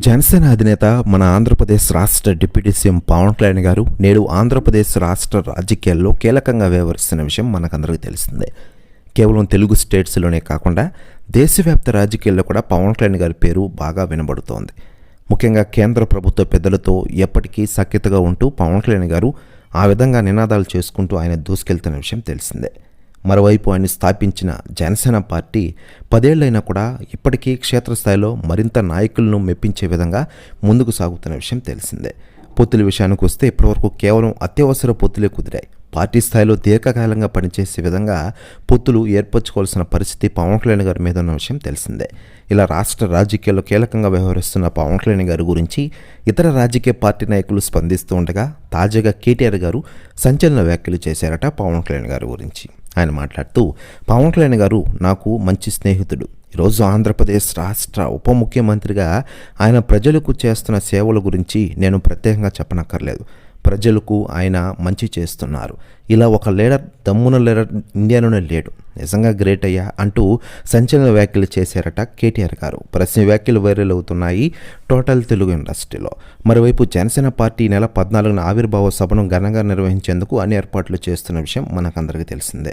జనసేన అధినేత మన ఆంధ్రప్రదేశ్ రాష్ట్ర డిప్యూటీ సీఎం పవన్ కళ్యాణ్ గారు నేడు ఆంధ్రప్రదేశ్ రాష్ట్ర రాజకీయాల్లో కీలకంగా వ్యవహరిస్తున్న విషయం మనకందరికీ తెలిసిందే. కేవలం తెలుగు స్టేట్స్లోనే కాకుండా దేశవ్యాప్త రాజకీయాల్లో కూడా పవన్ కళ్యాణ్ గారి పేరు బాగా వినబడుతోంది. ముఖ్యంగా కేంద్ర ప్రభుత్వ పెద్దలతో ఎప్పటికీ సఖ్యతగా ఉంటూ పవన్ కళ్యాణ్ గారు ఆ విధంగా నినాదాలు చేసుకుంటూ ఆయన దూసుకెళ్తున్న విషయం తెలిసిందే. మరోవైపు ఆయన స్థాపించిన జనసేన పార్టీ 10 ఏళ్లైనా కూడా ఇప్పటికీ క్షేత్రస్థాయిలో మరింత నాయకులను మెప్పించే విధంగా ముందుకు సాగుతున్న విషయం తెలిసిందే. పొత్తుల విషయానికి వస్తే ఇప్పటివరకు కేవలం అత్యవసర పొత్తులే కుదిరాయి. పార్టీ స్థాయిలో దీర్ఘకాలంగా పనిచేసే విధంగా పొత్తులు ఏర్పరచుకోవాల్సిన పరిస్థితి పవన్ కళ్యాణ్ గారి మీద ఉన్న విషయం తెలిసిందే. ఇలా రాష్ట్ర రాజకీయాల్లో కీలకంగా వ్యవహరిస్తున్న పవన్ కళ్యాణ్ గారి గురించి ఇతర రాజకీయ పార్టీ నాయకులు స్పందిస్తూ ఉండగా తాజాగా కేటీఆర్ గారు సంచలన వ్యాఖ్యలు చేశారట పవన్ కళ్యాణ్ గారి గురించి. ఆయన మాట్లాడుతూ, పవన్ కళ్యాణ్ గారు నాకు మంచి స్నేహితుడు. ఈరోజు ఆంధ్రప్రదేశ్ రాష్ట్ర ఉప ముఖ్యమంత్రిగా ఆయన ప్రజలకు చేస్తున్న సేవల గురించి నేను ప్రత్యేకంగా చెప్పనక్కర్లేదు. ప్రజలకు ఆయన మంచి చేస్తున్నారు. ఇలా ఒక లీడర్, దమ్మున లీడర్ ఇండియాలోనే లేడు. నిజంగా గ్రేట్ అయ్యా అంటూ సంచలన వ్యాఖ్యలు చేశారట కేటీఆర్ గారు. ప్రశ్న వ్యాఖ్యలు వైరల్ అవుతున్నాయి టోటల్ తెలుగు ఇండస్ట్రీలో. మరోవైపు జనసేన పార్టీ నెల 14న ఆవిర్భావ సభను ఘనంగా నిర్వహించేందుకు అన్ని ఏర్పాట్లు చేస్తున్న విషయం మనకందరికీ తెలిసిందే.